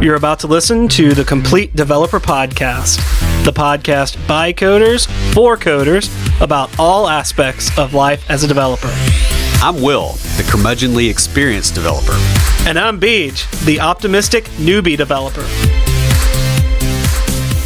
You're about to listen to the Complete Developer Podcast, the podcast by coders, for coders, about all aspects of life as a developer. I'm Will, the curmudgeonly experienced developer. And I'm Beej, the optimistic newbie developer.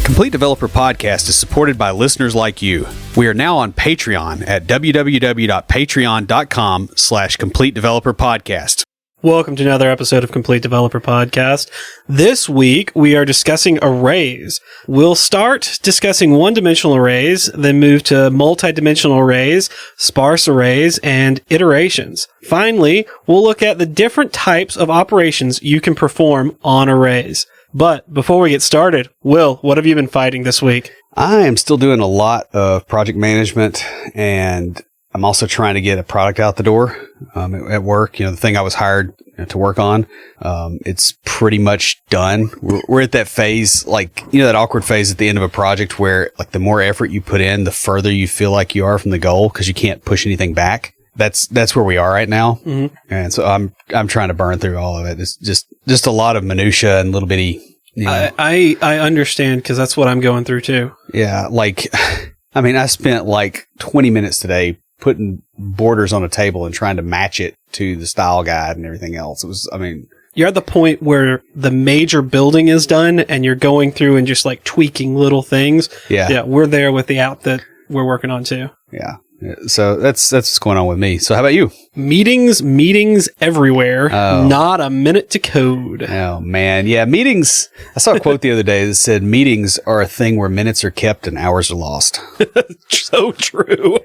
Complete Developer Podcast is supported by listeners like you. We are now on Patreon at www.patreon.com/Complete Developer Podcast. Welcome to another episode of Complete Developer Podcast. This week, we are discussing arrays. We'll start discussing one-dimensional arrays, then move to multi-dimensional arrays, sparse arrays, and iterations. Finally, we'll look at the different types of operations you can perform on arrays. But before we get started, Will, what have you been fighting this week? I am still doing a lot of project management, and I'm also trying to get a product out the door at work. The thing I was hired to work on, it's pretty much done. We're at that phase, that awkward phase at the end of a project where, the more effort you put in, the further you feel like you are from the goal because you can't push anything back. That's where we are right now, and so I'm trying to burn through all of it. It's just a lot of minutia and little bitty. I understand because that's what I'm going through too. Yeah, I spent 20 minutes today putting borders on a table and trying to match it to the style guide and everything else. You're at the point where the major building is done and you're going through and just tweaking little things. Yeah, we're there with the app that we're working on too. Yeah. So that's what's going on with me. So how about you? Meetings everywhere. Oh. Not a minute to code. Oh man. Yeah. Meetings. I saw a quote the other day that said meetings are a thing where minutes are kept and hours are lost. So true.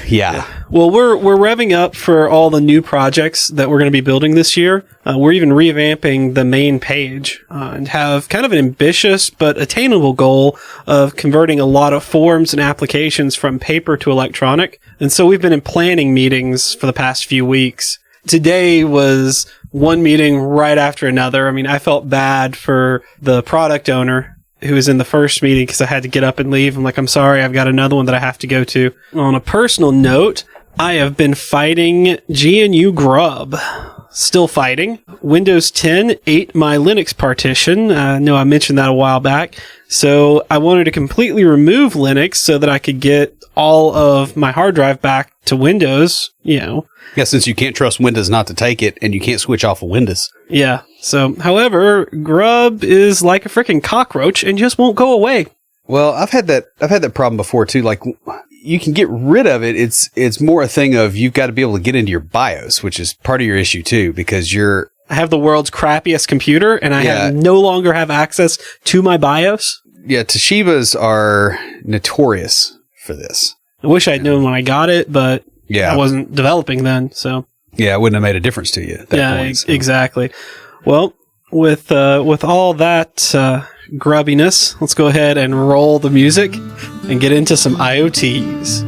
Yeah. Well, we're revving up for all the new projects that we're going to be building this year. We're even revamping the main page and have kind of an ambitious but attainable goal of converting a lot of forms and applications from paper to electronic. And so we've been in planning meetings for the past few weeks. Today was one meeting right after another. I felt bad for the product owner who was in the first meeting because I had to get up and leave. I'm sorry, I've got another one that I have to go to. On a personal note, I have been fighting GNU Grub. Still fighting. Windows 10 ate my Linux partition. I know I mentioned that a while back. So I wanted to completely remove Linux so that I could get all of my hard drive back to Windows, Yeah, since you can't trust Windows not to take it and you can't switch off of Windows. Yeah. So, however, Grub is like a freaking cockroach and just won't go away. Well, I've had that problem before too. You can get rid of it. It's more a thing of you've got to be able to get into your BIOS, which is part of your issue too, because I have the world's crappiest computer and I no longer have access to my BIOS. Yeah, Toshibas are notorious for this. I wish I'd known when I got it, but I wasn't developing then, so. Yeah, it wouldn't have made a difference to you at that point. So. Exactly. Well, with all that grubbiness, let's go ahead and roll the music and get into some IoTs.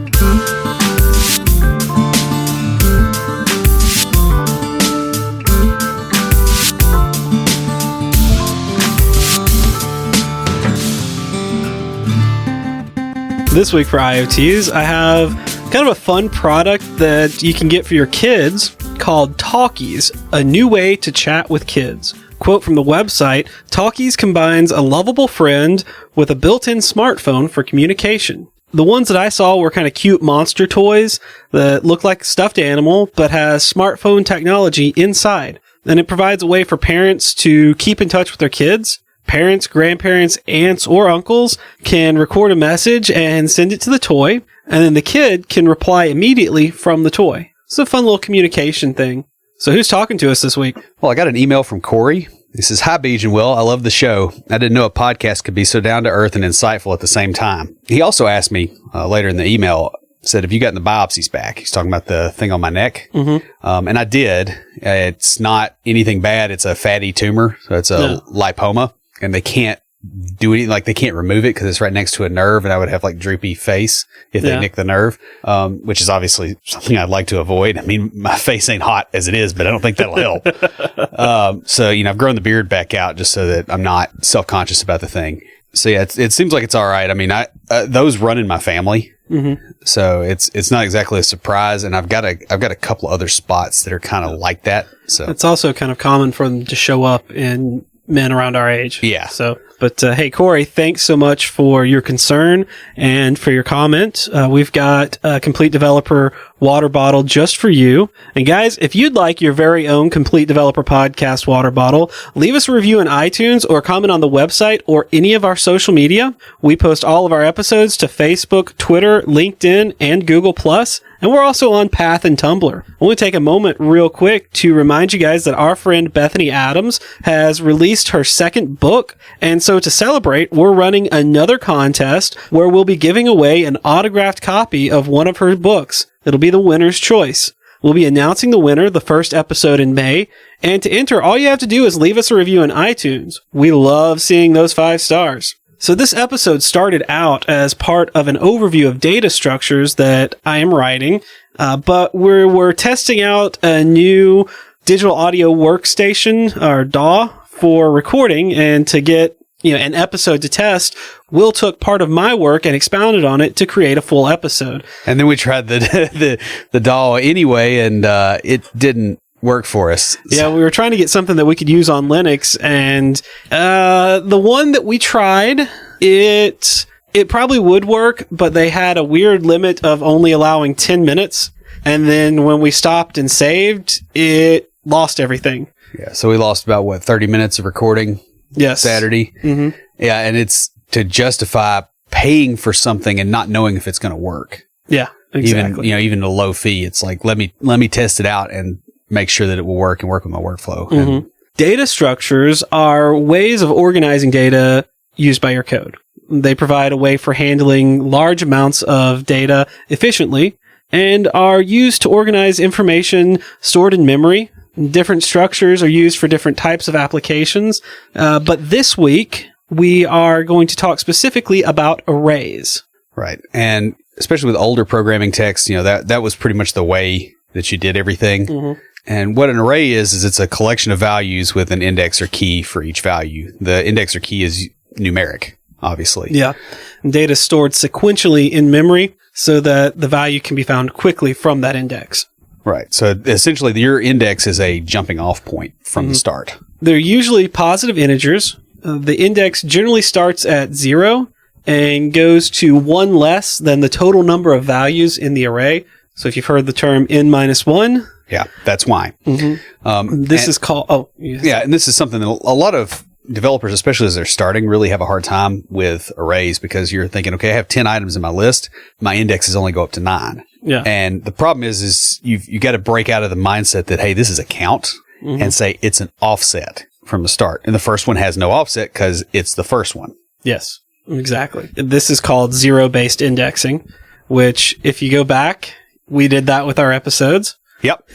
This week for IoTs, I have kind of a fun product that you can get for your kids called Talkies, a new way to chat with kids. Quote from the website, Talkies combines a lovable friend with a built-in smartphone for communication. The ones that I saw were kind of cute monster toys that look like a stuffed animal, but has smartphone technology inside. And it provides a way for parents to keep in touch with their kids. Parents, grandparents, aunts, or uncles can record a message and send it to the toy, and then the kid can reply immediately from the toy. It's a fun little communication thing. So who's talking to us this week? Well, I got an email from Corey. He says, "Hi, Beej and Will. I love the show. I didn't know a podcast could be so down to earth and insightful at the same time." He also asked me later in the email, said, "Have you gotten the biopsies back?" He's talking about the thing on my neck. Mm-hmm. And I did. It's not anything bad. It's a fatty tumor. So it's a lipoma. And they can't do anything, they can't remove it because it's right next to a nerve, and I would have droopy face if they nick the nerve, which is obviously something I'd like to avoid. My face ain't hot as it is, but I don't think that'll help. So, I've grown the beard back out just so that I'm not self-conscious about the thing. So yeah, it seems like it's all right. Those run in my family. So it's not exactly a surprise. And I've got a couple other spots that are kind of like that. So it's also kind of common for them to show up in men around our age. Yeah. So, but hey, Corey, thanks so much for your concern and for your comment. We've got a Complete Developer water bottle just for you. And guys, if you'd like your very own Complete Developer Podcast water bottle, leave us a review in iTunes or comment on the website or any of our social media. We post all of our episodes to Facebook, Twitter, LinkedIn, and Google+. And we're also on Path and Tumblr. I want to take a moment real quick to remind you guys that our friend Bethany Adams has released her second book. And so to celebrate, we're running another contest where we'll be giving away an autographed copy of one of her books. It'll be the winner's choice. We'll be announcing the winner the first episode in May. And to enter, all you have to do is leave us a review in iTunes. We love seeing those 5 stars. So this episode started out as part of an overview of data structures that I am writing, but we're testing out a new digital audio workstation, or DAW, for recording, and to get an episode to test, Will took part of my work and expounded on it to create a full episode. And then we tried the DAW anyway, and it didn't work for us. Yeah, we were trying to get something that we could use on Linux, and the one that we tried, it probably would work, but they had a weird limit of only allowing 10 minutes, and then when we stopped and saved, it lost everything. Yeah, so we lost about 30 minutes of recording. Yes. Saturday. Mm-hmm. Yeah, and it's to justify paying for something and not knowing if it's going to work. Yeah, exactly. Even a low fee, it's like let me test it out and make sure that it will work and work with my workflow. Mm-hmm. Data structures are ways of organizing data used by your code. They provide a way for handling large amounts of data efficiently and are used to organize information stored in memory. Different structures are used for different types of applications. But this week, we are going to talk specifically about arrays. Right. And especially with older programming text, that was pretty much the way that you did everything. Mm-hmm. And what an array is it's a collection of values with an index or key for each value. The index or key is numeric, obviously. Yeah. And data is stored sequentially in memory so that the value can be found quickly from that index. Right. So essentially, your index is a jumping off point from the start. They're usually positive integers. The index generally starts at 0 and goes to 1 less than the total number of values in the array. So if you've heard the term n minus 1. Yeah, that's why. Mm-hmm. This is called... Yes. Yeah, and this is something that a lot of developers, especially as they're starting, really have a hard time with arrays because you're thinking, okay, I have 10 items in my list. My indexes only go up to 9. Yeah. And the problem is you got to break out of the mindset that, hey, this is a count and say it's an offset from the start. And the first one has no offset because it's the first one. Yes, exactly. This is called zero-based indexing, which if you go back, we did that with our episodes. Yep.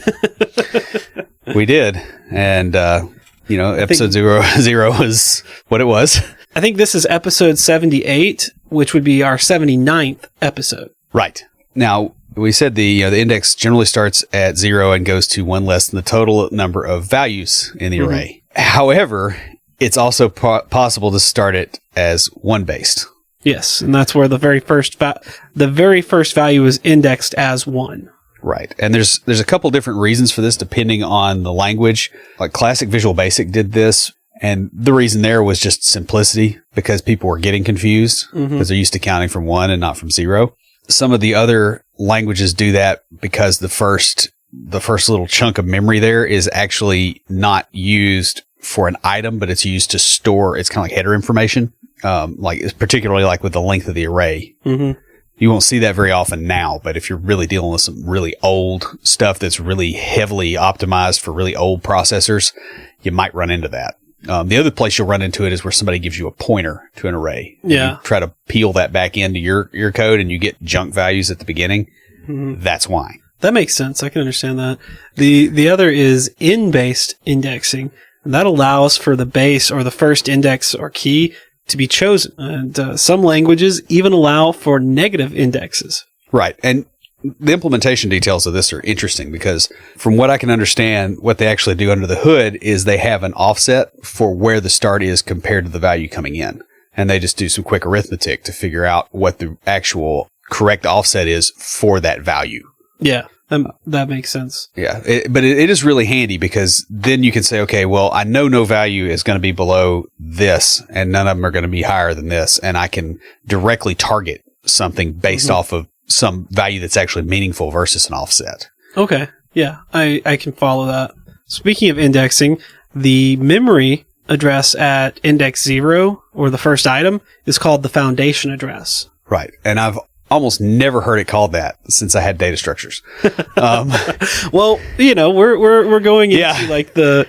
We did. And, episode zero was what it was. I think this is episode 78, which would be our 79th episode. Right. Now, we said the index generally starts at 0 and goes to 1 less than the total number of values in the array. However, it's also possible to start it as 1-based. Yes, and that's where the very first value is indexed as 1. Right. And there's a couple different reasons for this depending on the language. Like Classic Visual Basic did this, and the reason there was just simplicity because people were getting confused because they're used to counting from 1 and not from 0. Some of the other languages do that because the first little chunk of memory there is actually not used for an item, but it's used to store, it's kind of like header information, particularly like with the length of the array. Mm-hmm. You won't see that very often now, but if you're really dealing with some really old stuff that's really heavily optimized for really old processors, you might run into that. The other place you'll run into it is where somebody gives you a pointer to an array. Yeah. You try to peel that back into your code and you get junk values at the beginning. Mm-hmm. That's why. That makes sense. I can understand that. The other is in-based indexing. And that allows for the base or the first index or key to be chosen. And some languages even allow for negative indexes. Right. And the implementation details of this are interesting because from what I can understand, what they actually do under the hood is they have an offset for where the start is compared to the value coming in. And they just do some quick arithmetic to figure out what the actual correct offset is for that value. Yeah, that makes sense. Yeah, but it is really handy because then you can say, okay, well, I know no value is going to be below this, and none of them are going to be higher than this, and I can directly target something based off of some value that's actually meaningful versus an offset. Okay, yeah, I can follow that. Speaking of indexing, the memory address at index 0, or the first item, is called the foundation address. Right, and I've almost never heard it called that since I had data structures. Well, we're going into like the,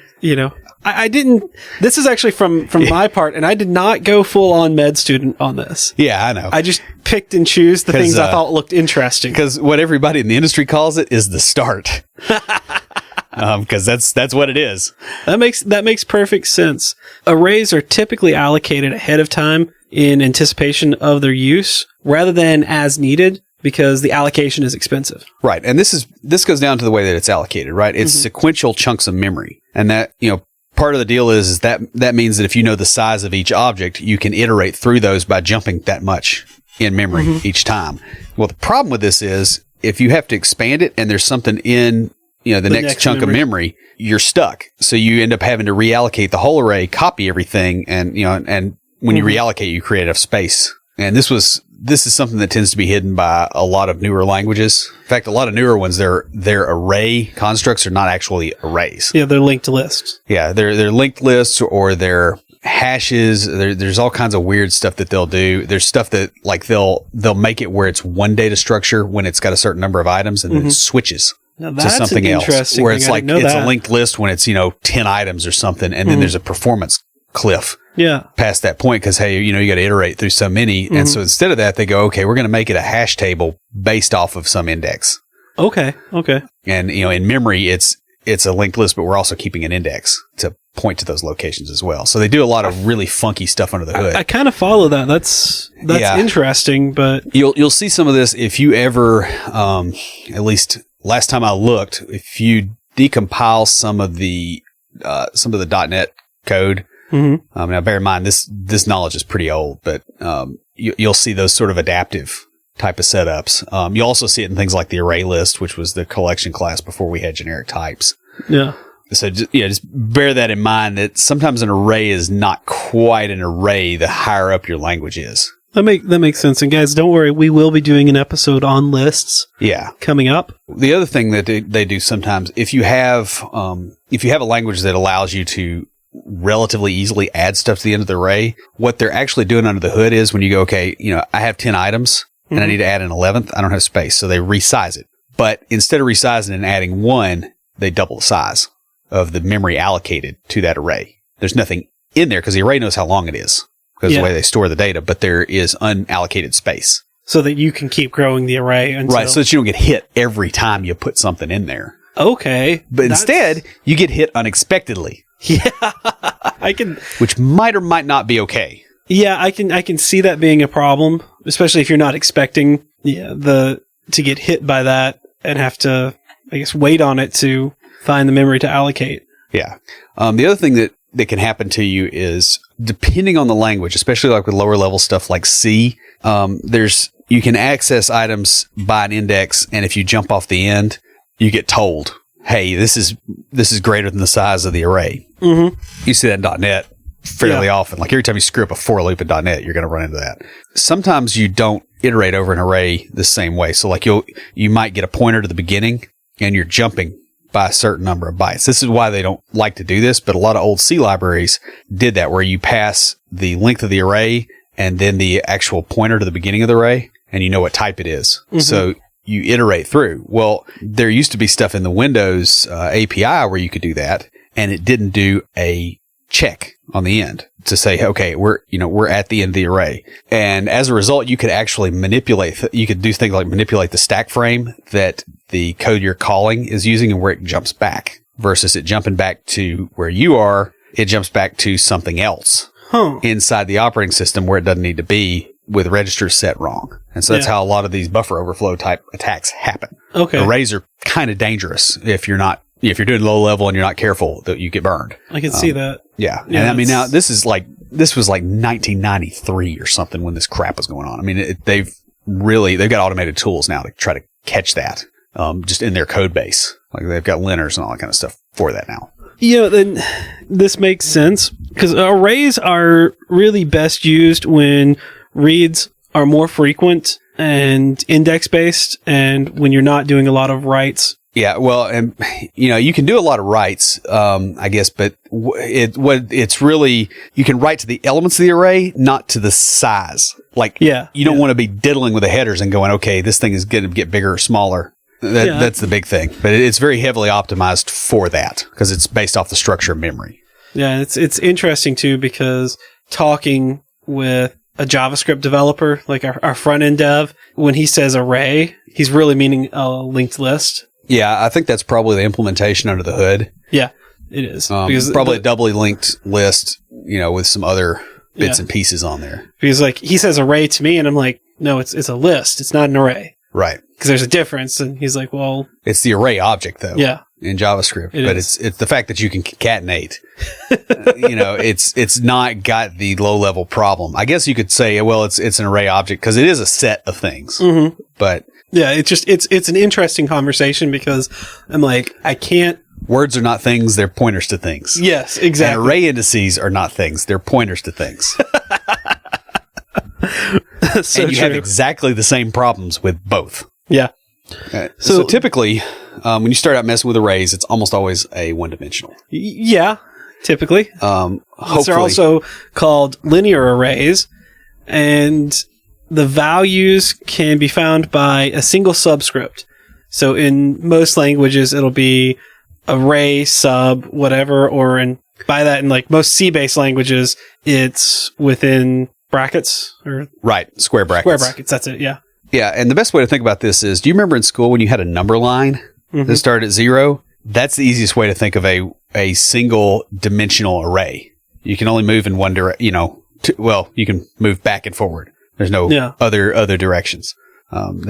I didn't, this is actually from my part, and I did not go full on med student on this. Yeah, I know. I just picked and choose the things I thought looked interesting. Because what everybody in the industry calls it is the start. Because that's what it is. That makes perfect sense. Arrays are typically allocated ahead of time in anticipation of their use rather than as needed because the allocation is expensive. Right. And this goes down to the way that it's allocated, right? It's sequential chunks of memory. And that, part of the deal is that means that if you know the size of each object, you can iterate through those by jumping that much in memory each time. Well, the problem with this is if you have to expand it and there's something in the next chunk of memory, you're stuck. So you end up having to reallocate the whole array, copy everything, and when you reallocate, you create enough space. And this is something that tends to be hidden by a lot of newer languages. In fact, a lot of newer ones, their array constructs are not actually arrays. Yeah, they're linked lists. Yeah, they're linked lists or they're hashes. There's all kinds of weird stuff that they'll do. There's stuff that like they'll make it where it's one data structure when it's got a certain number of items and then it switches to something else. Where it's like it's a linked list when it's 10 items or something, and then there's a performance cliff. Yeah. Past that point, because hey, you got to iterate through so many, and so instead of that, they go, okay, we're going to make it a hash table based off of some index. Okay. And in memory, it's a linked list, but we're also keeping an index to point to those locations as well. So they do a lot of really funky stuff under the hood. I kind of follow that. That's interesting, but you'll see some of this if you ever, at least last time I looked, if you decompile some of the .NET code. Now, bear in mind, this knowledge is pretty old, but you'll see those sort of adaptive type of setups. You'll also see it in things like the array list, which was the collection class before we had generic types. Yeah. So just bear that in mind that sometimes an array is not quite an array the higher up your language is. That makes sense. And guys, don't worry, we will be doing an episode on lists. Yeah. Coming up. The other thing that they do sometimes, if you have a language that allows you to relatively easily add stuff to the end of the array, what they're actually doing under the hood is when you go, okay, I have 10 items and I need to add an 11th. I don't have space. So they resize it. But instead of resizing and adding one, they double the size of the memory allocated to that array. There's nothing in there because the array knows how long it is because of the way they store the data, but there is unallocated space. So that you can keep growing the array until... Right, so that you don't get hit every time you put something in there. Okay. But instead, you get hit unexpectedly. Yeah, I can... Which might or might not be okay. Yeah, I can see that being a problem, especially if you're not expecting to get hit by that and have to, I guess, wait on it to find the memory to allocate. Yeah. The other thing that can happen to you is, depending on the language, especially like with lower level stuff like C, you can access items by an index, and if you jump off the end, you get told, hey, this is greater than the size of the array. You see that in .NET fairly often. Like every time you screw up a for loop in .NET, you're going to run into that. Sometimes you don't iterate over an array the same way. So like you might get a pointer to the beginning and you're jumping by a certain number of bytes. This is why they don't like to do this, but a lot of old C libraries did that, where you pass the length of the array and then the actual pointer to the beginning of the array, and you know what type it is. So you iterate through. Well, there used to be stuff in the Windows API where you could do that, and it didn't do a check on the end to say, okay, we're at the end of the array. And as a result, you could actually you could do things like manipulate the stack frame that the code you're calling is using and where it jumps back, versus it jumping back to where you are. It jumps back to something else inside the operating system where it doesn't need to be, with registers set wrong. And so that's how a lot of these buffer overflow type attacks happen. Okay. Arrays are kind of dangerous if you're doing low level and you're not careful, that you get burned. I can see that. Yeah. And I mean, now this was like 1993 or something when this crap was going on. I mean, they've they've got automated tools now to try to catch that, just in their code base. Like they've got liners and all that kind of stuff for that now. Then this makes sense because arrays are really best used when reads are more frequent and index based, and when you're not doing a lot of writes. Yeah, well, and you can do a lot of writes, I guess, but it's really, you can write to the elements of the array, not to the size. Like, you don't want to be diddling with the headers and going, okay, this thing is going to get bigger or smaller. That's the big thing. But it's very heavily optimized for that because it's based off the structure of memory. Yeah, it's interesting too because talking with a JavaScript developer, like our front end dev, when he says array, he's really meaning a linked list. Yeah, I think that's probably the implementation under the hood. Yeah, it is. Because probably a doubly linked list, with some other bits and pieces on there. Because like he says array to me, and I'm like, no, it's a list. It's not an array. Right. Because there's a difference. And he's like, well, it's the array object though. Yeah. In JavaScript, it's the fact that you can concatenate. It's not got the low level problem. I guess you could say, well, it's an array object because it is a set of things. Mm-hmm. But yeah, it's an interesting conversation because I'm like, I can't. Words are not things; they're pointers to things. Yes, exactly. And array indices are not things; they're pointers to things. So and you have exactly the same problems with both. Yeah. So typically, when you start out messing with arrays, it's almost always a one-dimensional. Yeah, typically. Hopefully. They're also called linear arrays, and the values can be found by a single subscript. So in most languages, it'll be array, sub, whatever, or by that in like most C-based languages, it's within brackets or square brackets. Square brackets, that's it, yeah. Yeah, and the best way to think about this is, do you remember in school when you had a number line that started at 0? That's the easiest way to think of a single dimensional array. You can only move in one direction, you can move back and forward. There's no other directions.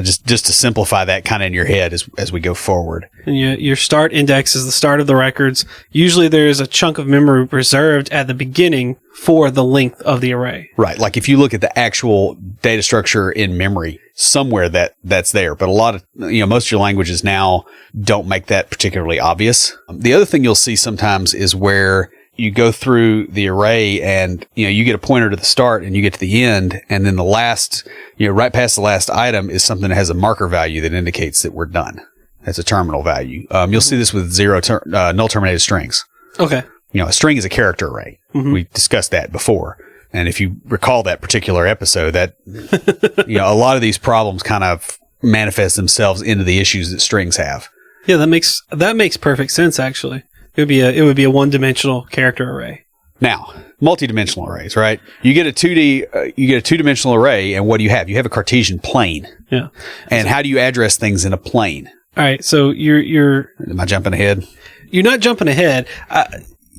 Just to simplify that kind of in your head as we go forward. And your start index is the start of the records. Usually there's a chunk of memory reserved at the beginning for the length of the array. Right. Like if you look at the actual data structure in memory, somewhere that's there. But a lot of, most of your languages now don't make that particularly obvious. The other thing you'll see sometimes is where you go through the array and, you get a pointer to the start and you get to the end. And then the last, right past the last item is something that has a marker value that indicates that we're done. That's a terminal value. You'll see this with null terminated strings. Okay. A string is a character array. Mm-hmm. We discussed that before. And if you recall that particular episode, that, a lot of these problems kind of manifest themselves into the issues that strings have. Yeah, that makes perfect sense, actually. It would be a one-dimensional character array. Now, multi-dimensional arrays, right? You get a 2-dimensional array, and what do you have? You have a Cartesian plane. Yeah. And how do you address things in a plane? All right, so you're Am I jumping ahead? You're not jumping ahead.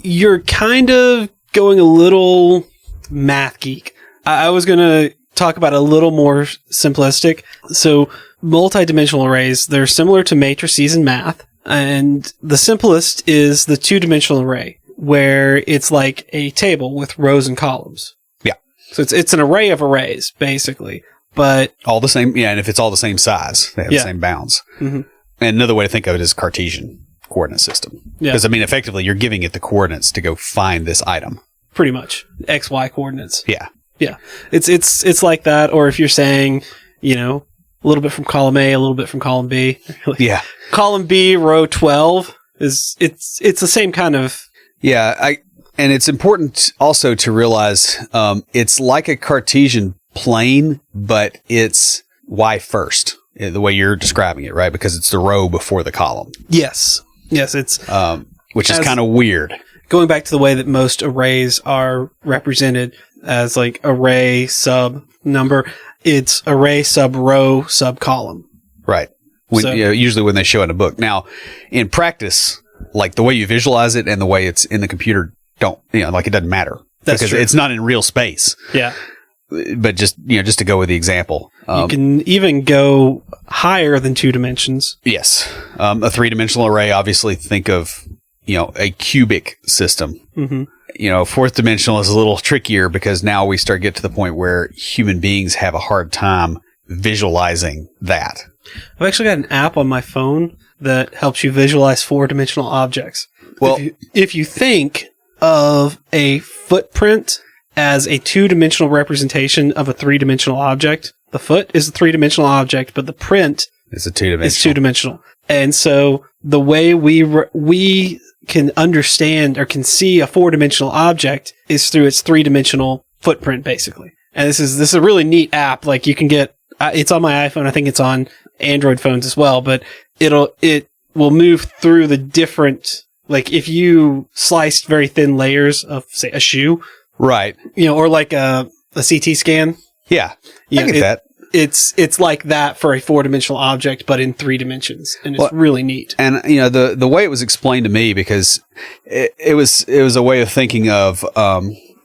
You're kind of going a little math geek. I was going to talk about a little more simplistic. So, multi-dimensional arrays, they're similar to matrices in math. And the simplest is the 2-dimensional array, where it's like a table with rows and columns. Yeah. So it's an array of arrays, basically. But all the same, and if it's all the same size, they have the same bounds. Mm-hmm. And another way to think of it is Cartesian coordinate system. Yeah. Because, effectively, you're giving it the coordinates to go find this item. Pretty much. X, Y coordinates. Yeah. Yeah. It's like that, or if you're saying, a little bit from column A, a little bit from column B. Yeah. Column B, row 12 it's the same kind of. Yeah. And it's important also to realize, it's like a Cartesian plane, but it's Y first, the way you're describing it, right? Because it's the row before the column. Yes. Yes. It's, which is kind of weird. Going back to the way that most arrays are represented as like array sub number, it's array sub row sub column. Right. Usually when they show it in a book. Now, in practice, like the way you visualize it and the way it's in the computer it doesn't matter. That's because true. It's not in real space. Yeah. But just to go with the example. You can even go higher than 2 dimensions. Yes. A 3-dimensional array, obviously think of, a cubic system. Mm-hmm. 4th dimensional is a little trickier because now we start to get to the point where human beings have a hard time visualizing that. I've actually got an app on my phone that helps you visualize 4-dimensional objects. Well, if you think of a footprint as a 2-dimensional representation of a 3-dimensional object, the foot is a 3-dimensional object, but the print it's a 2-dimensional. is 2-dimensional. And so the way we can understand or can see a 4-dimensional object is through its 3-dimensional footprint, basically. And this is a really neat app. Like you can get, it's on my iPhone. I think it's on Android phones as well, but it will move through the different, like if you sliced very thin layers of, say, a shoe. Right. Or like a CT scan. Yeah. I get that. It's like that for a 4-dimensional object, but in 3 dimensions. And it's really neat. And, the way it was explained to me, because it was a way of thinking of,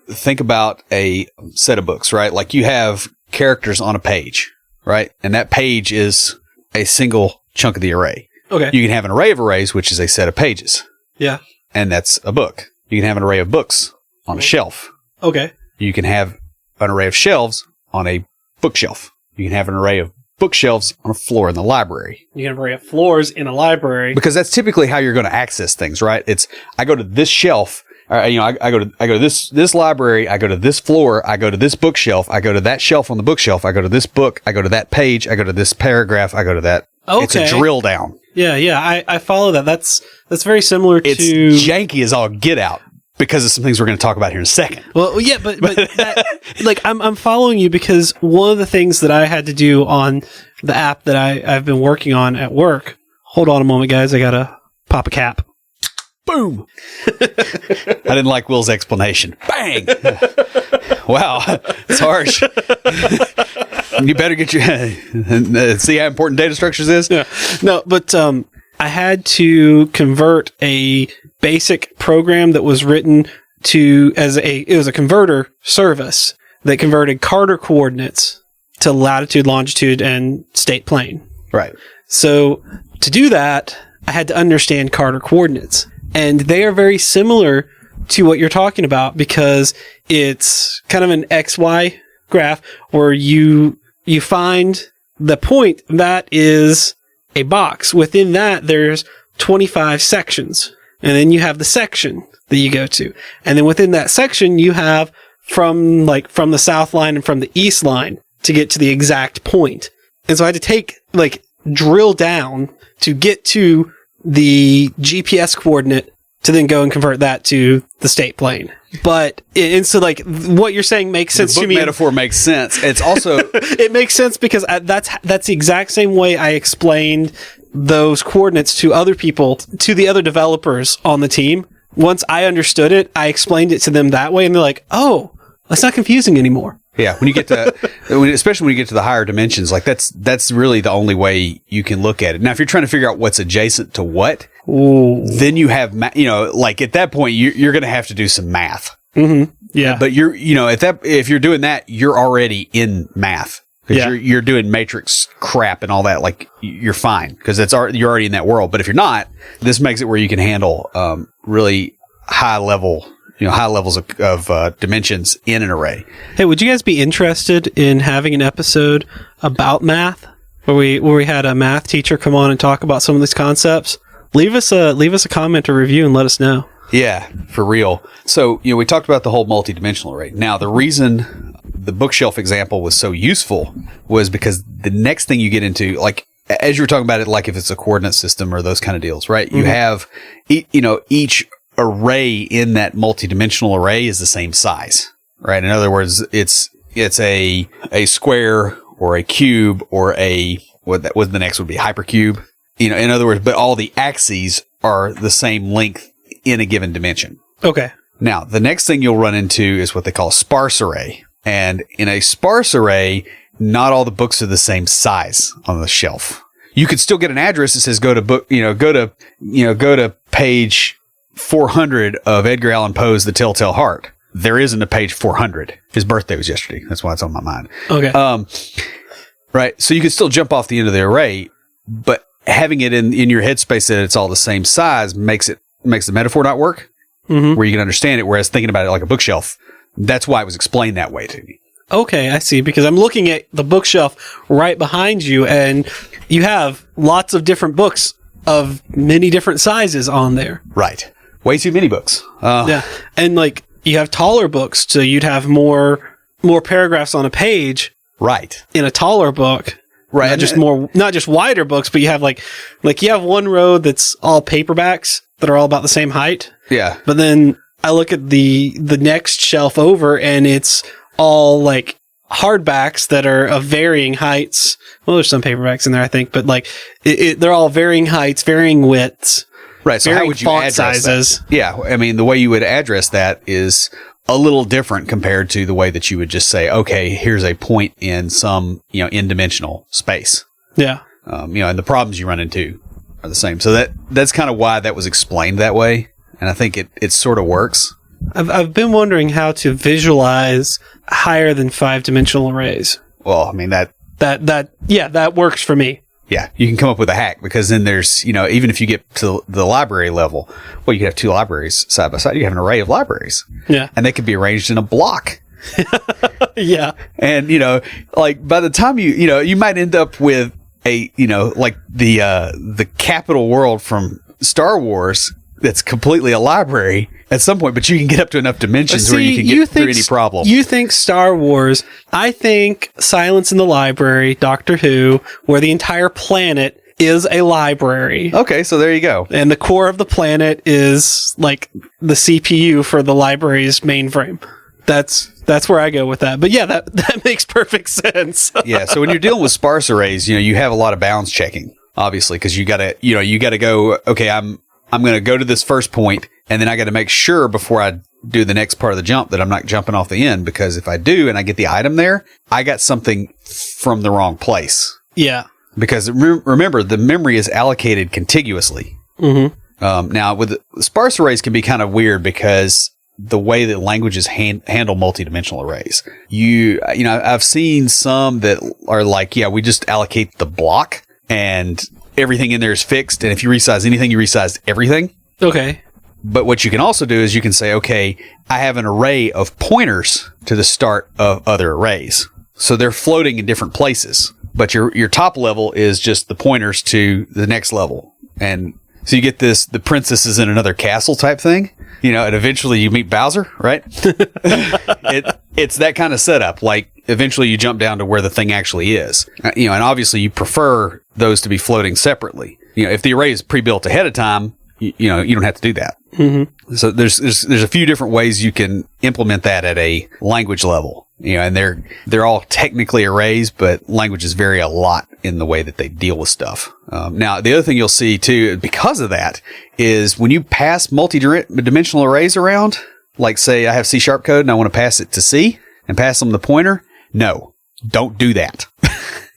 think about a set of books, right? Like you have characters on a page, right? And that page is a single chunk of the array. Okay. You can have an array of arrays, which is a set of pages. Yeah. And that's a book. You can have an array of books on a shelf. Okay. You can have an array of shelves on a bookshelf. You can have an array of bookshelves on a floor in the library. You can have an array of floors in a library. Because that's typically how you're going to access things, right? I go to this shelf, I go to this library, I go to this floor, I go to this bookshelf, I go to that shelf on the bookshelf, I go to this book, I go to that page, I go to this paragraph, I go to that. Okay. It's a drill down. Yeah, I follow that. That's very similar to... It's janky as all get out. Because of some things we're going to talk about here in a second. Well, yeah, but that, like I'm following you because one of the things that I had to do on the app that I've been working on at work. Hold on a moment, guys. I gotta pop a cap. Boom. I didn't like Will's explanation. Bang. Wow, it's harsh. You better get your see how important data structures is. Yeah. No, but I had to convert a basic program that was written it was a converter service that converted Carter coordinates to latitude, longitude, and state plane. Right. So to do that, I had to understand Carter coordinates. And they are very similar to what you're talking about because it's kind of an XY graph where you find the point that is a box. Within that, there's 25 sections. And then you have the section that you go to. And then within that section, you have from the south line and from the east line to get to the exact point. And so I had to drill down to get to the GPS coordinate to then go and convert that to the state plane. But, and so what you're saying makes sense to me. The metaphor makes sense. It's also... it makes sense because that's the exact same way I explained those coordinates to other people, to the other developers on the team. Once I understood it, I explained it to them that way, and they're like, "Oh, that's not confusing anymore." Yeah, when you get to, especially when you get to the higher dimensions, that's really the only way you can look at it. Now, if you're trying to figure out what's adjacent to what, then you have, at that point, you're going to have to do some math. Mm-hmm. Yeah, but if you're doing that, you're already in math. Because you're doing matrix crap and all that, you're fine because you're already in that world. But if you're not, this makes it where you can handle really high levels of dimensions in an array. Hey, would you guys be interested in having an episode about math where we had a math teacher come on and talk about some of these concepts? Leave us a comment or review and let us know. Yeah, for real. So, we talked about the whole multidimensional array. Now, the reason the bookshelf example was so useful was because the next thing you get into, as you were talking about it, if it's a coordinate system or those kind of deals, right? Mm-hmm. You have, each array in that multidimensional array is the same size, right? In other words, it's a square or a cube or what the next would be, hypercube. In other words, but all the axes are the same length in a given dimension. Okay. Now, the next thing you'll run into is what they call a sparse array. And in a sparse array, not all the books are the same size on the shelf. You could still get an address that says go to page 400 of Edgar Allan Poe's The Telltale Heart. There isn't a page 400. His birthday was yesterday. That's why it's on my mind. Okay. Right. So you could still jump off the end of the array, but having it in your headspace that it's all the same size makes the metaphor not work, where you can understand it. Whereas thinking about it like a bookshelf, that's why it was explained that way to me. Okay, I see. Because I'm looking at the bookshelf right behind you, and you have lots of different books of many different sizes on there. Right. Way too many books. Yeah. And like you have taller books, so you'd have more paragraphs on a page. Right. In a taller book. Right. Not just wider books, but you have like you have one row that's all paperbacks that are all about the same height. Yeah. But then I look at the next shelf over, and it's all like hardbacks that are of varying heights. Well, there's some paperbacks in there, I think, but like they're all varying heights, varying widths. Right. So how would you address sizes? That? Yeah. I mean, the way you would address that is a little different compared to the way that you would just say, okay, here's a point in some, n-dimensional space. Yeah. And the problems you run into are the same. So that's kind of why that was explained that way. And I think it sort of works. I've been wondering how to visualize higher than 5-dimensional arrays. Well, I mean, that works for me. Yeah, you can come up with a hack, because then there's, even if you get to the library level, well, you could have two libraries side by side. You have an array of libraries. Yeah. And they could be arranged in a block. Yeah. And, like by the time you might end up with like the capital world from Star Wars that's completely a library at some point, but you can get up to enough dimensions where you can get through any problem. You think Star Wars. I think Silence in the Library, Doctor Who, where the entire planet is a library. Okay, so there you go. And the core of the planet is like the CPU for the library's mainframe. That's where I go with that. But yeah, that makes perfect sense. Yeah, so when you're dealing with sparse arrays, you have a lot of bounds checking, obviously, because you gotta go, okay, I'm going to go to this first point, and then I got to make sure before I do the next part of the jump that I'm not jumping off the end, because if I do and I get the item there, I got something from the wrong place. Yeah. Because remember, the memory is allocated contiguously. Mm-hmm. Now, with sparse arrays can be kind of weird because the way that languages handle multidimensional arrays. I've seen some that are like, yeah, we just allocate the block and everything in there is fixed, and if you resize anything, you resize everything. Okay. But what you can also do is you can say, okay, I have an array of pointers to the start of other arrays. So they're floating in different places, but your top level is just the pointers to the next level. And so you get the princess is in another castle type thing, and eventually you meet Bowser, right? It's that kind of setup. Like eventually you jump down to where the thing actually is, and obviously you prefer those to be floating separately. If the array is pre-built ahead of time, you don't have to do that. Mm-hmm. So there's a few different ways you can implement that at a language level. And they're all technically arrays, but languages vary a lot in the way that they deal with stuff. Now, the other thing you'll see too, because of that, is when you pass multi-dimensional arrays around, like say I have C# code and I want to pass it to C and pass them the pointer. No, don't do that,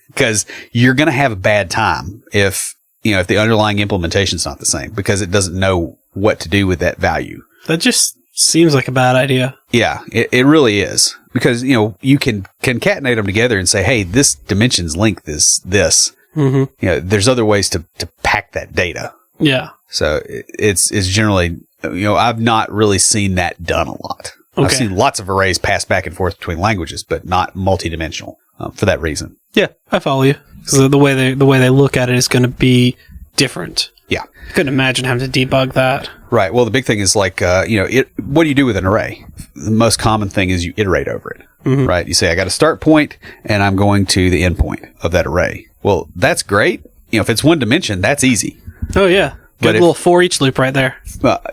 because you're going to have a bad time if the underlying implementation is not the same, because it doesn't know what to do with that value. That just seems like a bad idea. Yeah, it really is. Because, you can concatenate them together and say, hey, this dimension's length is this. Mm-hmm. There's other ways to pack that data. Yeah. So it's generally, I've not really seen that done a lot. Okay. I've seen lots of arrays passed back and forth between languages, but not multidimensional for that reason. Yeah, I follow you. Because the way they look at it is going to be different. Yeah. I couldn't imagine having to debug that. Right. Well, the big thing is like, what do you do with an array? The most common thing is you iterate over it, right? You say, I got a start point and I'm going to the end point of that array. Well, that's great. If it's one dimension, that's easy. Oh, yeah. Good little for each loop right there.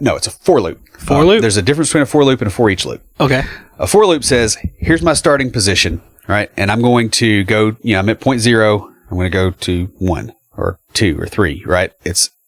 No, it's a for loop. For loop? There's a difference between a for loop and a for each loop. Okay. A for loop says, here's my starting position, right? And I'm going to go, I'm at point 0. I'm going to go to 1 or 2 or 3, right?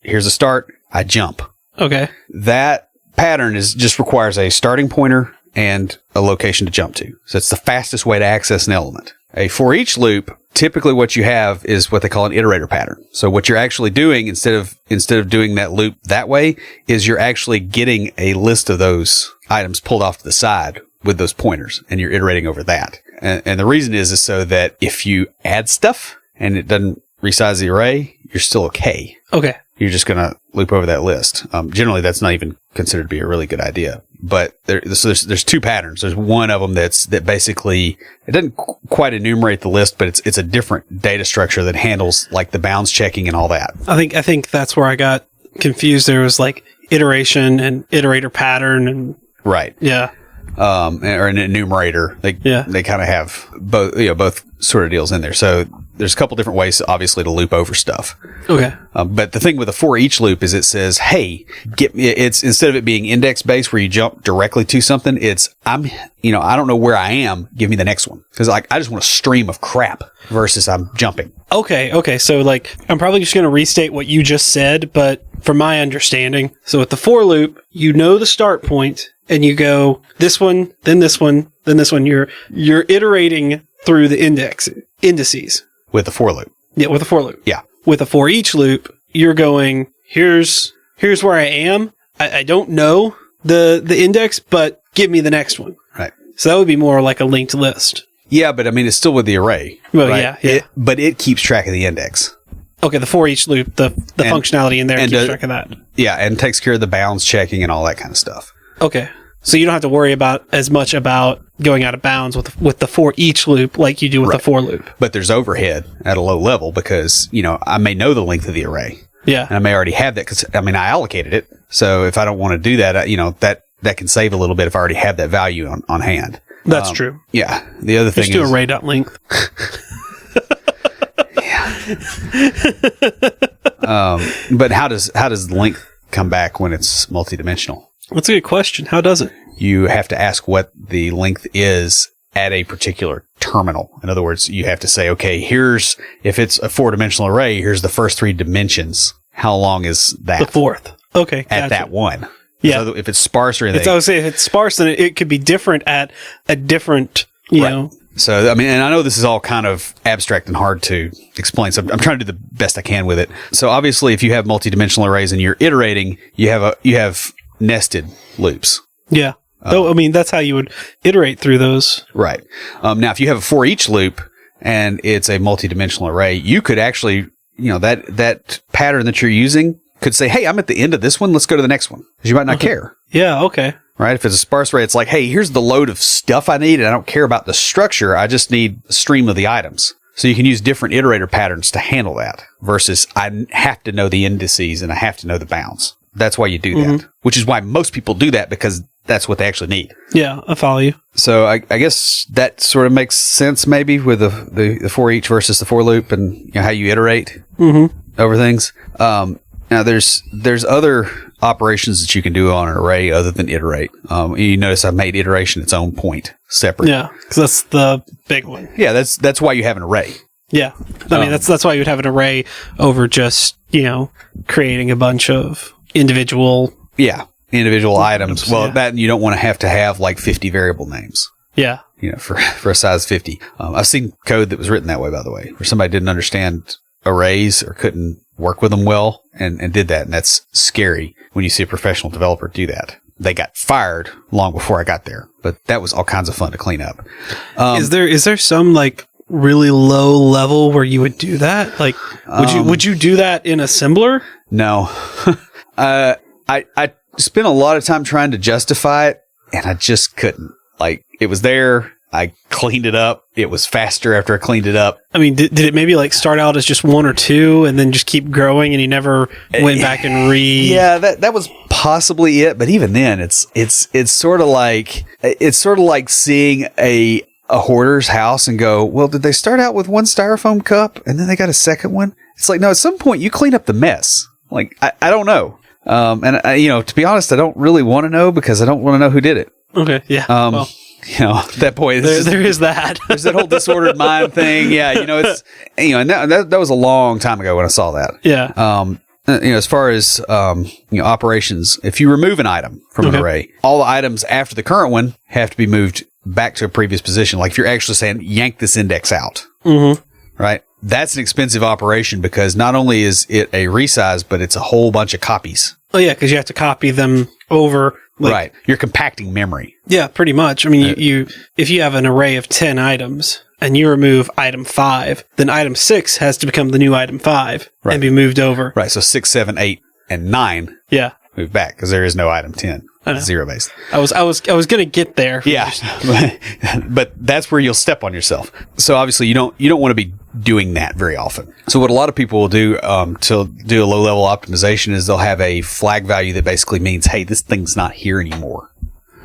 Here's a start. I jump. Okay. That pattern just requires a starting pointer and a location to jump to. So it's the fastest way to access an element. A for each loop, typically what you have is what they call an iterator pattern. So what you're actually doing instead of doing that loop that way is you're actually getting a list of those items pulled off to the side with those pointers, and you're iterating over that. And the reason is so that if you add stuff and it doesn't resize the array, you're still okay. Okay. You're just going to loop over that list. Generally, that's not even considered to be a really good idea. but there's two patterns. There's one of them that basically, it doesn't quite enumerate the list, but it's a different data structure that handles like the bounds checking and all that. I think that's where I got confused. There was like iteration and iterator pattern and right. Yeah. Or an enumerator. They kind of have both sort of deals in there. So there's a couple different ways, obviously, to loop over stuff. Okay. But the thing with a for each loop is it says, hey, it's instead of it being index based where you jump directly to something, I don't know where I am. Give me the next one. Cause like, I just want a stream of crap versus I'm jumping. Okay. So like, I'm probably just going to restate what you just said, but from my understanding, so with the for loop, you know the start point and you go this one, then this one, then this one. You're iterating through the indices. With the for loop. Yeah, with a for loop. Yeah. With a for each loop, you're going, here's where I am. I don't know the index, but give me the next one. Right. So that would be more like a linked list. Yeah, but I mean, it's still with the array. Well, right? yeah. But it keeps track of the index. Okay, the for each loop, the functionality in there keeps track of that. Yeah, and takes care of the bounds checking and all that kind of stuff. Okay. So you don't have to worry about as much about going out of bounds with the for each loop like you do with the for loop. But there's overhead at a low level because, I may know the length of the array. Yeah. And I may already have that because, I allocated it. So if I don't want to do that, that can save a little bit if I already have that value on hand. That's true. Yeah. The other thing is... Just do array.length. But how does the length come back when it's multidimensional? That's a good question. How does it? You have to ask what the length is at a particular terminal. In other words, you have to say, okay, if it's a 4-dimensional array, here's the first 3 dimensions. How long is that? The fourth. Okay. At that one. Yeah. So if it's sparse or anything. I would say if it's sparse, then it could be different at a different, know. So, and I know this is all kind of abstract and hard to explain, so I'm trying to do the best I can with it. So obviously, if you have multidimensional arrays and you're iterating, you have nested loops. Yeah. That's how you would iterate through those. Right. Now, if you have a for each loop and it's a multidimensional array, you could actually, that pattern that you're using could say, hey, I'm at the end of this one. Let's go to the next one. Because you might not care. Yeah. Okay. Right. If it's a sparse array, it's like, hey, here's the load of stuff I need. And I don't care about the structure. I just need a stream of the items. So you can use different iterator patterns to handle that versus I have to know the indices and I have to know the bounds. That's why you do that, which is why most people do that because that's what they actually need. Yeah, I follow you. So I guess that sort of makes sense maybe with the for each versus the for loop and how you iterate over things. Now there's other operations that you can do on an array other than iterate. You notice I made iteration its own point separate. Yeah, because that's the big one. Yeah, that's why you have an array. Yeah, that's why you would have an array over just creating a bunch of individual items. Well, that you don't want to have like 50 variable names. Yeah. For a size 50. I've seen code that was written that way, by the way, where somebody didn't understand arrays or couldn't work with them well and did that. And that's scary when you see a professional developer do that. They got fired long before I got there, but that was all kinds of fun to clean up. Is there some like really low level where you would do that? Like, would you do that in assembler? No. I spent a lot of time trying to justify it, and I just couldn't. Like, it was there. I cleaned it up. It was faster after I cleaned it up. I mean, did it maybe like start out as just 1 or 2 and then just keep growing and you never went back and Yeah, that was possibly it. But even then, it's sort of like seeing a hoarder's house and go, well, did they start out with one styrofoam cup and then they got a second one? It's like, no, at some point you clean up the mess. Like, I don't know. And to be honest, I don't really want to know because I don't want to know who did it. Okay. Yeah. At that point, there is that. There's that whole disordered mind thing. Yeah. It's, and that was a long time ago when I saw that. Yeah. As far as, operations, if you remove an item from an array, all the items after the current one have to be moved back to a previous position. Like if you're actually saying, yank this index out. Right. That's an expensive operation because not only is it a resize, but it's a whole bunch of copies. Oh, yeah, because you have to copy them over. Right. You're compacting memory. Yeah, pretty much. I mean, if you have an array of 10 items and you remove item 5, then item 6 has to become the new item 5 and be moved over. Right. So 6, 7, 8, and 9. Yeah. move back because there is no item 10. It's zero based. I was going to get there. Yeah. But that's where you'll step on yourself. So obviously you don't want to be doing that very often. So what a lot of people will do to do a low level optimization is they'll have a flag value that basically means, hey, this thing's not here anymore.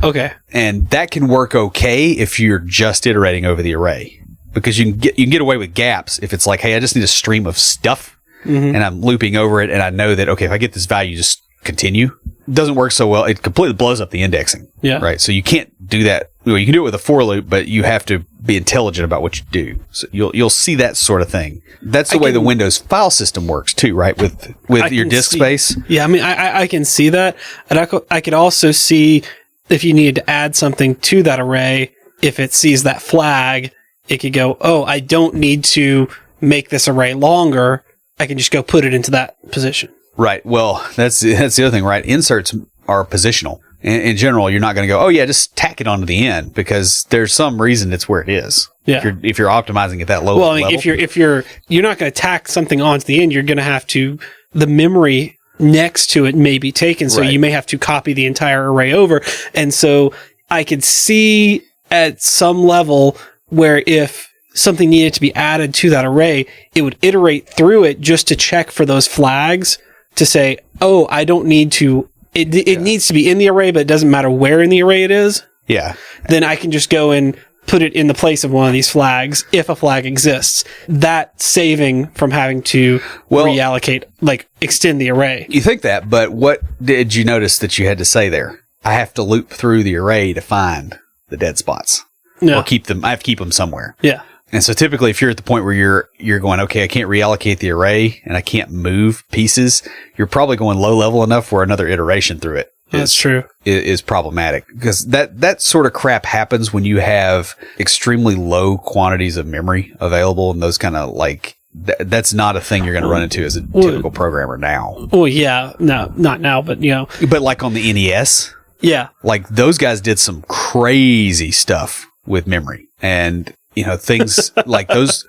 Okay. And that can work okay if you're just iterating over the array, because you can get away with gaps if it's like, hey, I just need a stream of stuff and I'm looping over it, and I know that, okay, if I get this value, just continue. It doesn't work so well. It completely blows up the indexing. Yeah. Right. So you can't do that. Well, you can do it with a for loop, but you have to be intelligent about what you do. So you'll see that sort of thing. That's the way the Windows file system works too, right? With your disk space. Yeah. I mean, I can see that. And I could also see if you needed to add something to that array, if it sees that flag, it could go, oh, I don't need to make this array longer. I can just go put it into that position. Right. Well, that's the other thing, right? Inserts are positional. In general, you're not going to go, oh yeah, just tack it onto the end, because there's some reason it's where it is. Yeah. If you're optimizing at that low level. Well, I mean, if you're not going to tack something onto the end, you're going to have to, the memory next to it may be taken. So you may have to copy the entire array over. And so I could see at some level where if something needed to be added to that array, it would iterate through it just to check for those flags to say, oh, I don't need to, it needs to be in the array, but it doesn't matter where in the array it is. Yeah. Then I can just go and put it in the place of one of these flags if a flag exists. That saving from having to reallocate, like extend the array. You think that, but what did you notice that you had to say there? I have to loop through the array to find the dead spots. No. Or keep them. I have to keep them somewhere. Yeah. And so typically if you're at the point where you're going, okay, I can't reallocate the array and I can't move pieces, you're probably going low level enough where another iteration through it That's true. Is problematic, because that sort of crap happens when you have extremely low quantities of memory available, and those kind of like that's not a thing you're going to run into as a typical programmer now. Well, yeah, no, not now, but you know, but like on the NES, yeah, like those guys did some crazy stuff with memory, and you know things like those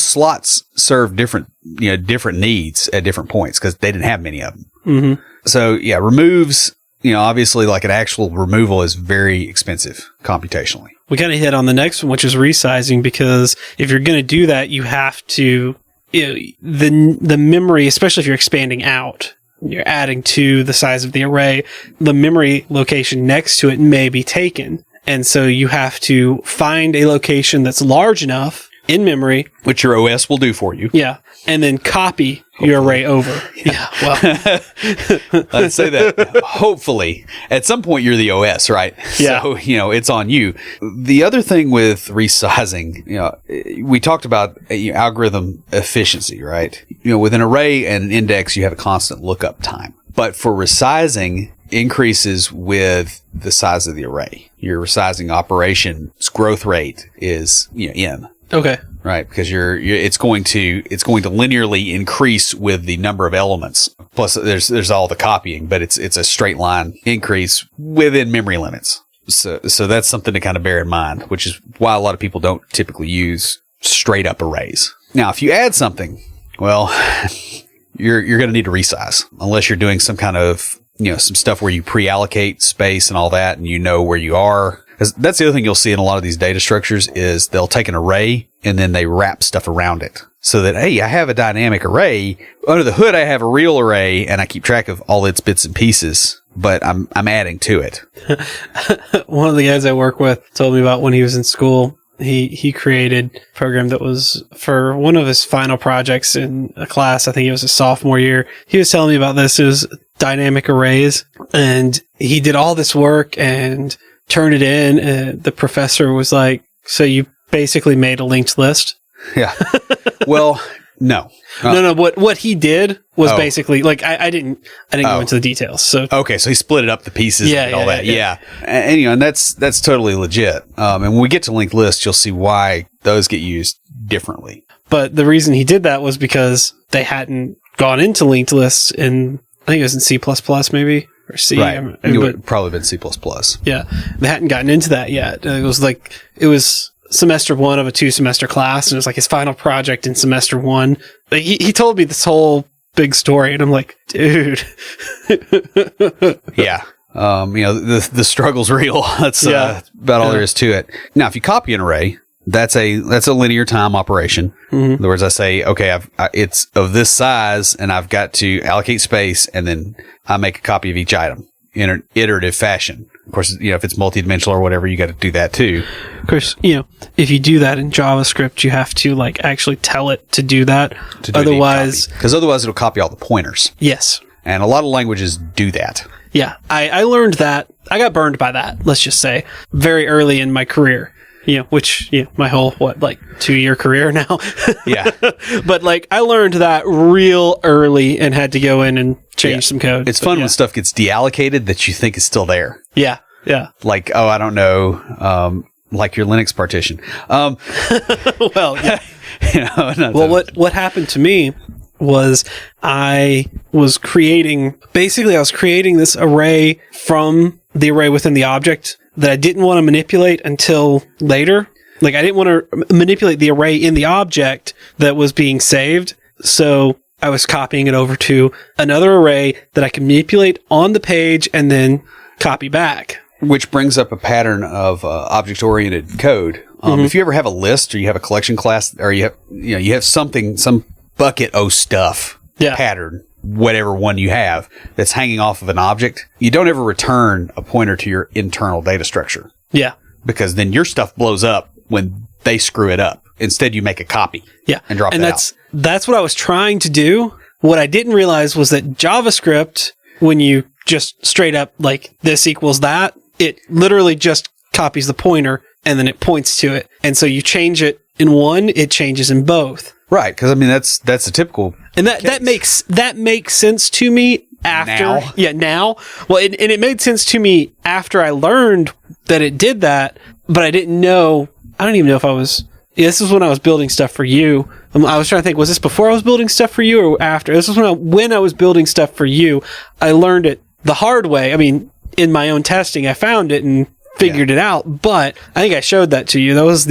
slots serve different needs at different points because they didn't have many of them. Mm-hmm. So yeah, removes. You know, obviously, like an actual removal is very expensive computationally. We kind of hit on the next one, which is resizing, because if you're going to do that, you have to, the memory, especially if you're expanding out, you're adding to the size of the array, the memory location next to it may be taken. And so you have to find a location that's large enough in memory, which your OS will do for you. Yeah. And then copy your array over. Yeah. Well, I'd say that hopefully at some point you're the OS, right? Yeah. So, it's on you. The other thing with resizing, we talked about algorithm efficiency, right? With an array and an index, you have a constant lookup time. But for resizing, increases with the size of the array. Your resizing operation's growth rate is, n. Okay. Right, because it's going to linearly increase with the number of elements. Plus, there's all the copying, but it's a straight line increase within memory limits. So that's something to kind of bear in mind, which is why a lot of people don't typically use straight up arrays. Now, if you add something, well, you're going to need to resize unless you're doing some kind of some stuff where you pre-allocate space and all that, and where you are. Because that's the other thing you'll see in a lot of these data structures is they'll take an array and then they wrap stuff around it so that, hey, I have a dynamic array. Under the hood, I have a real array and I keep track of all its bits and pieces, but I'm adding to it. One of the guys I work with told me about when he was in school. He created a program that was for one of his final projects in a class. I think it was a sophomore year. He was telling me about this. It was dynamic arrays, and he did all this work and turned it in, and the professor was like, so you basically made a linked list? Yeah. Well, no. No. What he did was basically, like, I didn't go into the details. So okay, so he split it up the pieces and all that. Yeah. And that's totally legit. And when we get to linked lists, you'll see why those get used differently. But the reason he did that was because they hadn't gone into linked lists in, I think it was in C++ maybe. Or C. Right. It would probably been C++. Yeah. They hadn't gotten into that yet. It was semester 1 of a 2-semester class, and it was like his final project in semester 1. He told me this whole big story. And I'm like, dude. Yeah. The struggle's real. That's about all there is to it. Now, if you copy an array, that's a linear time operation. In other words, I say, okay, it's of this size, and I've got to allocate space, and then I make a copy of each item in an iterative fashion. Of course, if it's multidimensional or whatever, you got to do that too. Of course, if you do that in JavaScript, you have to actually tell it to do that. Otherwise, because otherwise it'll copy all the pointers. Yes. And a lot of languages do that. Yeah, I learned that. I got burned by that, let's just say, very early in my career. Which, my whole, 2-year career now? Yeah. But, I learned that real early and had to go in and change some code. It's fun when stuff gets deallocated that you think is still there. Yeah, yeah. I don't know, like your Linux partition. Well, yeah. What happened to me was I was creating this array from the array within the object that I didn't want to manipulate until later. I didn't want to manipulate the array in the object that was being saved. So I was copying it over to another array that I can manipulate on the page and then copy back. Which brings up a pattern of object-oriented code. If you ever have a list or you have a collection class or you have something, some bucket o stuff pattern, whatever one you have that's hanging off of an object, you don't ever return a pointer to your internal data structure. Yeah. Because then your stuff blows up when they screw it up. Instead, you make a copy. Yeah. And drop it out. That's what I was trying to do. What I didn't realize was that JavaScript, when you just straight up this equals that, it literally just copies the pointer and then it points to it. And so you change it in one, it changes in both. Right, because that's a typical, and that makes sense to me after now. Yeah, now. Well, and it made sense to me after I learned that it did that, but I didn't know. I don't even know if I was. Yeah, this is when I was building stuff for you. I was trying to think, was this before I was building stuff for you or after? This was when I was building stuff for you. I learned it the hard way. I mean, in my own testing, I found it and figured it out. But I think I showed that to you. That was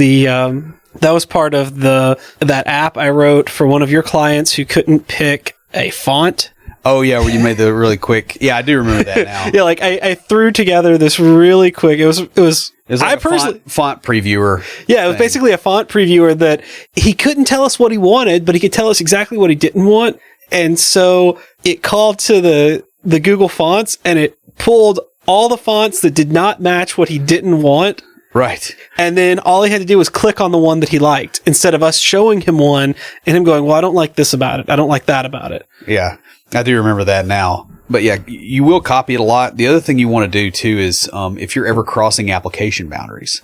that was part of that app I wrote for one of your clients who couldn't pick a font. Oh yeah, where you made the really quick. Yeah, I do remember that now. Yeah, I threw together this really quick. It was like font previewer. Yeah, it was basically a font previewer that he couldn't tell us what he wanted, but he could tell us exactly what he didn't want. And so it called to the Google Fonts and it pulled all the fonts that did not match what he didn't want. Right. And then all he had to do was click on the one that he liked instead of us showing him one and him going, well, I don't like this about it. I don't like that about it. Yeah. I do remember that now. But yeah, you will copy it a lot. The other thing you want to do too is, if you're ever crossing application boundaries,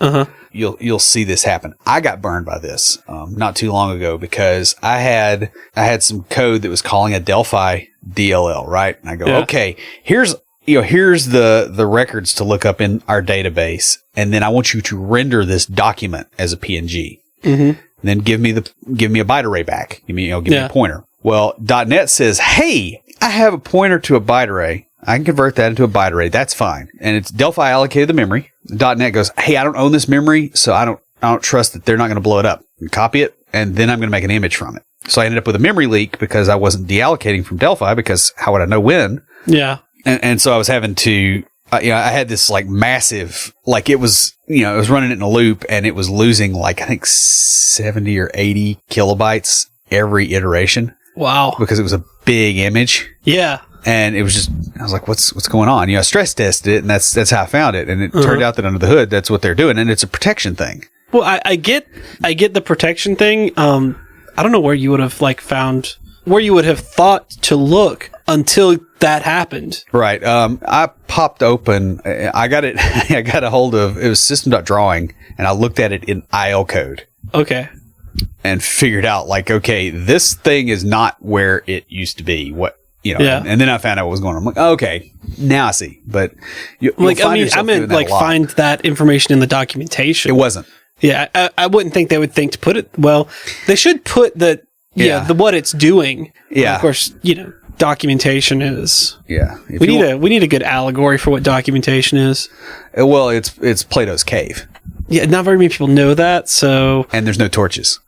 you'll see this happen. I got burned by this, not too long ago because I had some code that was calling a Delphi DLL, right? And I go, okay, here's the records to look up in our database. And then I want you to render this document as a PNG. Mm-hmm. And then give me a byte array back. Give me a pointer. Well, .NET says, hey, I have a pointer to a byte array. I can convert that into a byte array. That's fine. And it's Delphi allocated the memory. .NET goes, hey, I don't own this memory, so I don't trust that they're not going to blow it up. And copy it, and then I'm going to make an image from it. So I ended up with a memory leak because I wasn't deallocating from Delphi because how would I know when? Yeah. And so I was having to, I had this massive, it was, I was running it in a loop and it was losing I think 70 or 80 kilobytes every iteration. Wow. Because it was a big image. Yeah. And it was just, I was like, what's going on? I stress tested it and that's how I found it. And it turned out that under the hood, that's what they're doing. And it's a protection thing. Well, I get the protection thing. I don't know where you would have where you would have thought to look until that happened. Right. I popped open, I got a hold of, it was system.drawing and I looked at it in IL code. Okay. And figured out okay, this thing is not where it used to be. And then I found out what was going on. I'm like, okay, now I see. But find that information in the documentation. It wasn't. Yeah, I wouldn't think they would think to put it. Well, they should put the what it's doing. Yeah, of course. Documentation is. Yeah, we need a good allegory for what documentation is. Well, it's Plato's cave. Yeah, not very many people know that. So and there's no torches.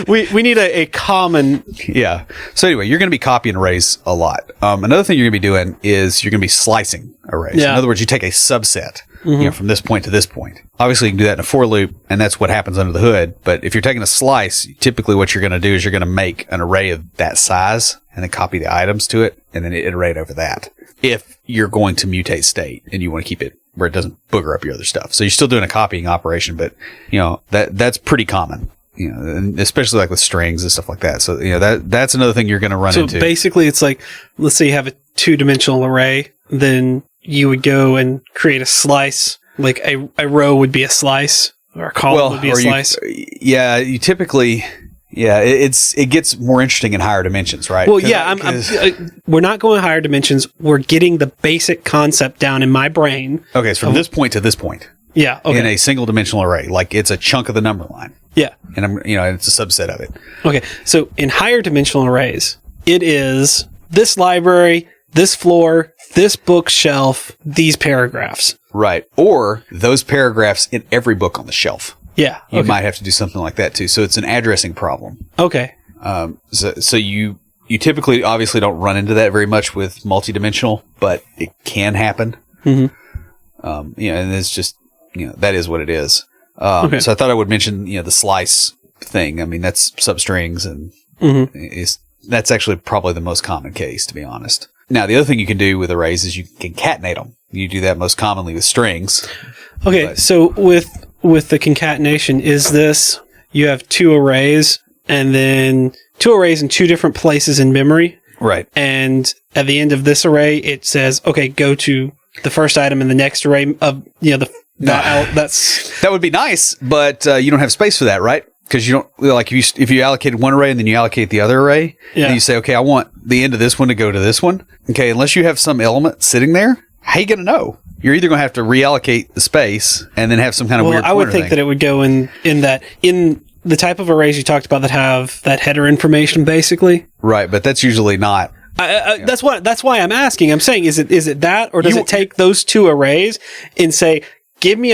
we need a common. Yeah. So anyway, you're going to be copying arrays a lot. Another thing you're going to be doing is you're going to be slicing arrays. Yeah. In other words, you take a subset, from this point to this point. Obviously, you can do that in a for loop, and that's what happens under the hood. But if you're taking a slice, typically what you're going to do is you're going to make an array of that size and then copy the items to it and then iterate over that. If you're going to mutate state and you want to keep it where it doesn't booger up your other stuff. So you're still doing a copying operation, but that's pretty common. And especially like with strings and stuff like that. So, that's another thing you're going to run into. So basically it's like, let's say you have a 2-dimensional array, then you would go and create a slice, like a row would be a slice or a column would be a slice. You typically, it gets more interesting in higher dimensions, right? Well, we're not going higher dimensions. We're getting the basic concept down in my brain. Okay. So from this point to this point. Yeah. Okay. In a single dimensional array, like it's a chunk of the number line. Yeah. And it's a subset of it. Okay. So in higher dimensional arrays, it is this library, this floor, this bookshelf, these paragraphs. Right. Or those paragraphs in every book on the shelf. Yeah. You might have to do something like that too. So it's an addressing problem. Okay. So you typically obviously don't run into that very much with multidimensional, but it can happen. Mm-hmm. And it's just, that is what it is. Okay. So I thought I would mention, the slice thing. I mean, that's substrings and that's actually probably the most common case, to be honest. Now, the other thing you can do with arrays is you can concatenate them. You do that most commonly with strings. Okay. So with the concatenation, is this, you have 2 arrays and then 2 arrays in 2 different places in memory. Right. And at the end of this array, it says, okay, go to the first item in the next array of, that would be nice, but you don't have space for that, right? Because you don't, like, if you allocated one array and then you allocate the other array, and you say, okay, I want the end of this one to go to this one. Okay, unless you have some element sitting there, how are you going to know? You're either going to have to reallocate the space and then have some kind of weird. I would think that it would go in the type of arrays you talked about that have that header information, basically. Right, but that's usually not. That's why I'm asking. I'm saying, is it that, or does it take those 2 arrays and say, give me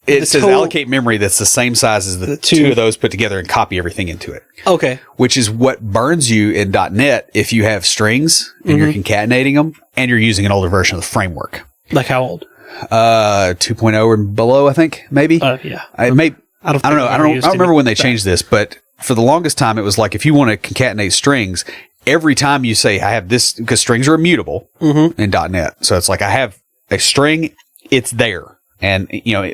It says allocate memory that's the same size as the two of those put together and copy everything into it. Okay. Which is what burns you in .NET if you have strings and you're concatenating them and you're using an older version of the framework. Like how old? 2.0 or below, I think, maybe. Yeah. I don't know. I don't remember when they changed this, but for the longest time, it was like if you want to concatenate strings, every time you say I have this, because strings are immutable in .NET. So it's like I have a string, it's there. And,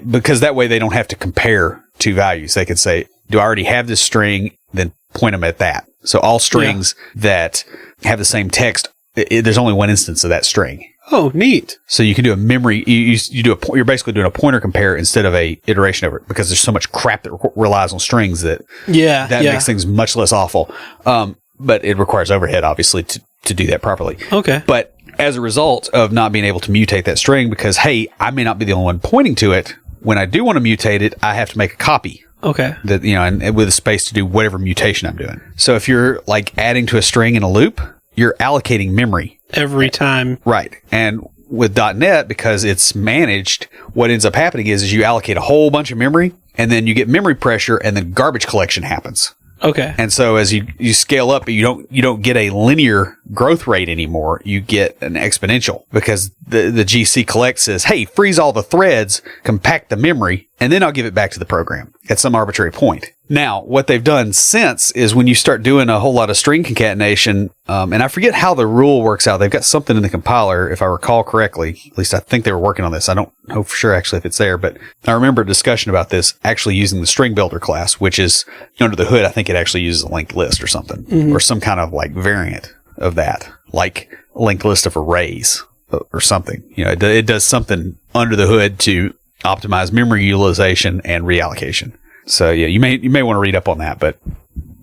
because that way they don't have to compare 2 values. They can say, do I already have this string? Then point them at that. So all strings that have the same text, there's only one instance of that string. Oh, neat. So you can do a memory, you're basically doing a pointer compare instead of a iteration over it, because there's so much crap that relies on strings that makes things much less awful. But it requires overhead, obviously, to do that properly. Okay. But as a result of not being able to mutate that string, because, hey, I may not be the only one pointing to it, when I do want to mutate it, I have to make a copy. Okay. That, and with a space to do whatever mutation I'm doing. So if you're like adding to a string in a loop, you're allocating memory every time. Right. And with .NET, because it's managed, what ends up happening is you allocate a whole bunch of memory and then you get memory pressure and then garbage collection happens. Okay. And so as you scale up, you don't get a linear growth rate anymore. You get an exponential, because the GC collect says, hey, freeze all the threads, compact the memory, and then I'll give it back to the program at some arbitrary point. Now, what they've done since is when you start doing a whole lot of string concatenation, and I forget how the rule works out. They've got something in the compiler, if I recall correctly. At least I think they were working on this. I don't know for sure actually if it's there, but I remember a discussion about this actually using the string builder class, which is under the hood. I think it actually uses a linked list or something, or some kind of like variant of that, like a linked list of arrays or something. It does something under the hood to optimize memory utilization and reallocation. So yeah, you may want to read up on that, but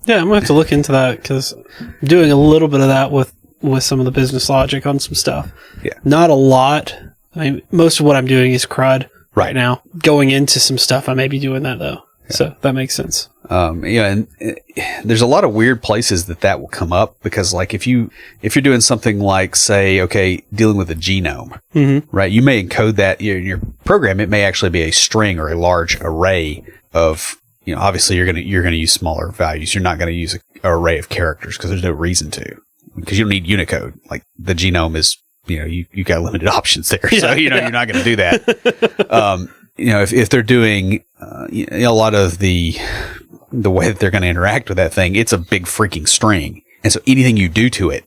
yeah, I'm gonna have to look into that, because I'm doing a little bit of that with some of the business logic on some stuff. Yeah, not a lot. I mean, most of what I'm doing is CRUD right now. Going into some stuff, I may be doing that though. Yeah. So that makes sense. And there's a lot of weird places that will come up, because like if you're doing something like, say, okay, dealing with a genome, right? You may encode that in your program. It may actually be a string or a large array of, obviously you're going to use smaller values. You're not going to use an array of characters because there's no reason to, because you don't need Unicode. Like the genome is, you got limited options there. So, you're not going to do that. If they're doing a lot of the way that they're going to interact with that thing, it's a big freaking string. And so anything you do to it,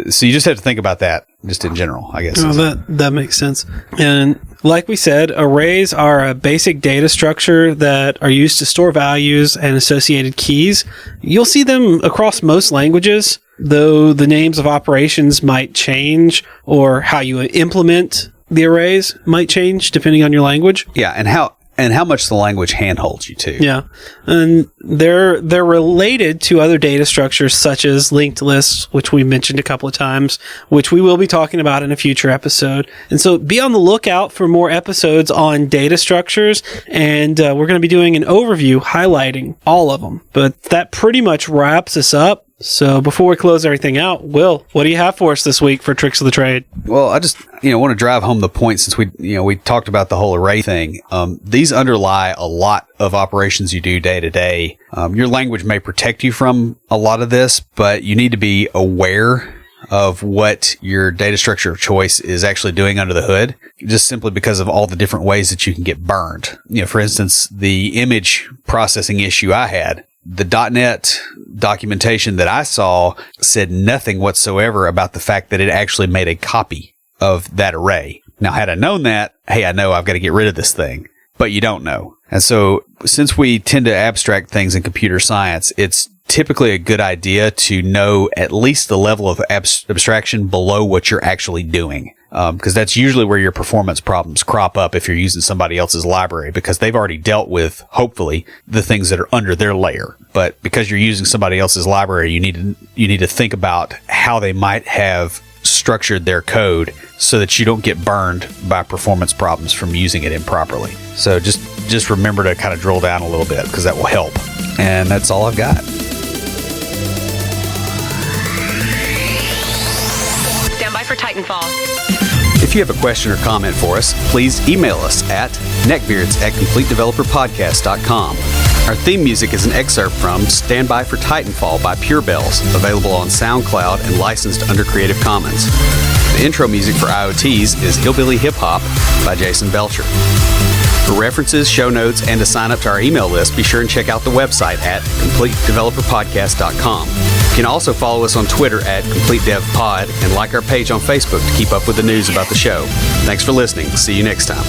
so you just have to think about that just in general, I guess. Oh, that makes sense. And like we said, arrays are a basic data structure that are used to store values and associated keys. You'll see them across most languages, though the names of operations might change, or how you implement the arrays might change depending on your language. Yeah, and how much the language handholds you too. Yeah. And they're related to other data structures such as linked lists, which we mentioned a couple of times, which we will be talking about in a future episode. And so be on the lookout for more episodes on data structures, and we're going to be doing an overview highlighting all of them. But that pretty much wraps us up. So before we close everything out, Will, what do you have for us this week for Tricks of the Trade? Well, I just, want to drive home the point, since we talked about the whole array thing. These underlie a lot of operations you do day to day. Your language may protect you from a lot of this, but you need to be aware of what your data structure of choice is actually doing under the hood, just simply because of all the different ways that you can get burned. For instance, the image processing issue I had, the .NET documentation that I saw said nothing whatsoever about the fact that it actually made a copy of that array. Now, had I known that, hey, I know I've got to get rid of this thing, but you don't know. And so since we tend to abstract things in computer science, it's typically a good idea to know at least the level of abstraction below what you're actually doing. Because that's usually where your performance problems crop up if you're using somebody else's library, because they've already dealt with, hopefully, the things that are under their layer. But because you're using somebody else's library, you need to think about how they might have structured their code so that you don't get burned by performance problems from using it improperly. So just remember to kind of drill down a little bit, because that will help. And that's all I've got. Stand by for Titanfall. If you have a question or comment for us, please email us at neckbeards@completedeveloperpodcast.com. Our theme music is an excerpt from Stand By for Titanfall by Pure Bells, available on SoundCloud and licensed under Creative Commons. The intro music for IoTs is Hillbilly Hip Hop by Jason Belcher. For references, show notes, and to sign up to our email list, be sure and check out the website at CompleteDeveloperPodcast.com. You can also follow us on Twitter at CompleteDevPod and like our page on Facebook to keep up with the news about the show. Thanks for listening. See you next time.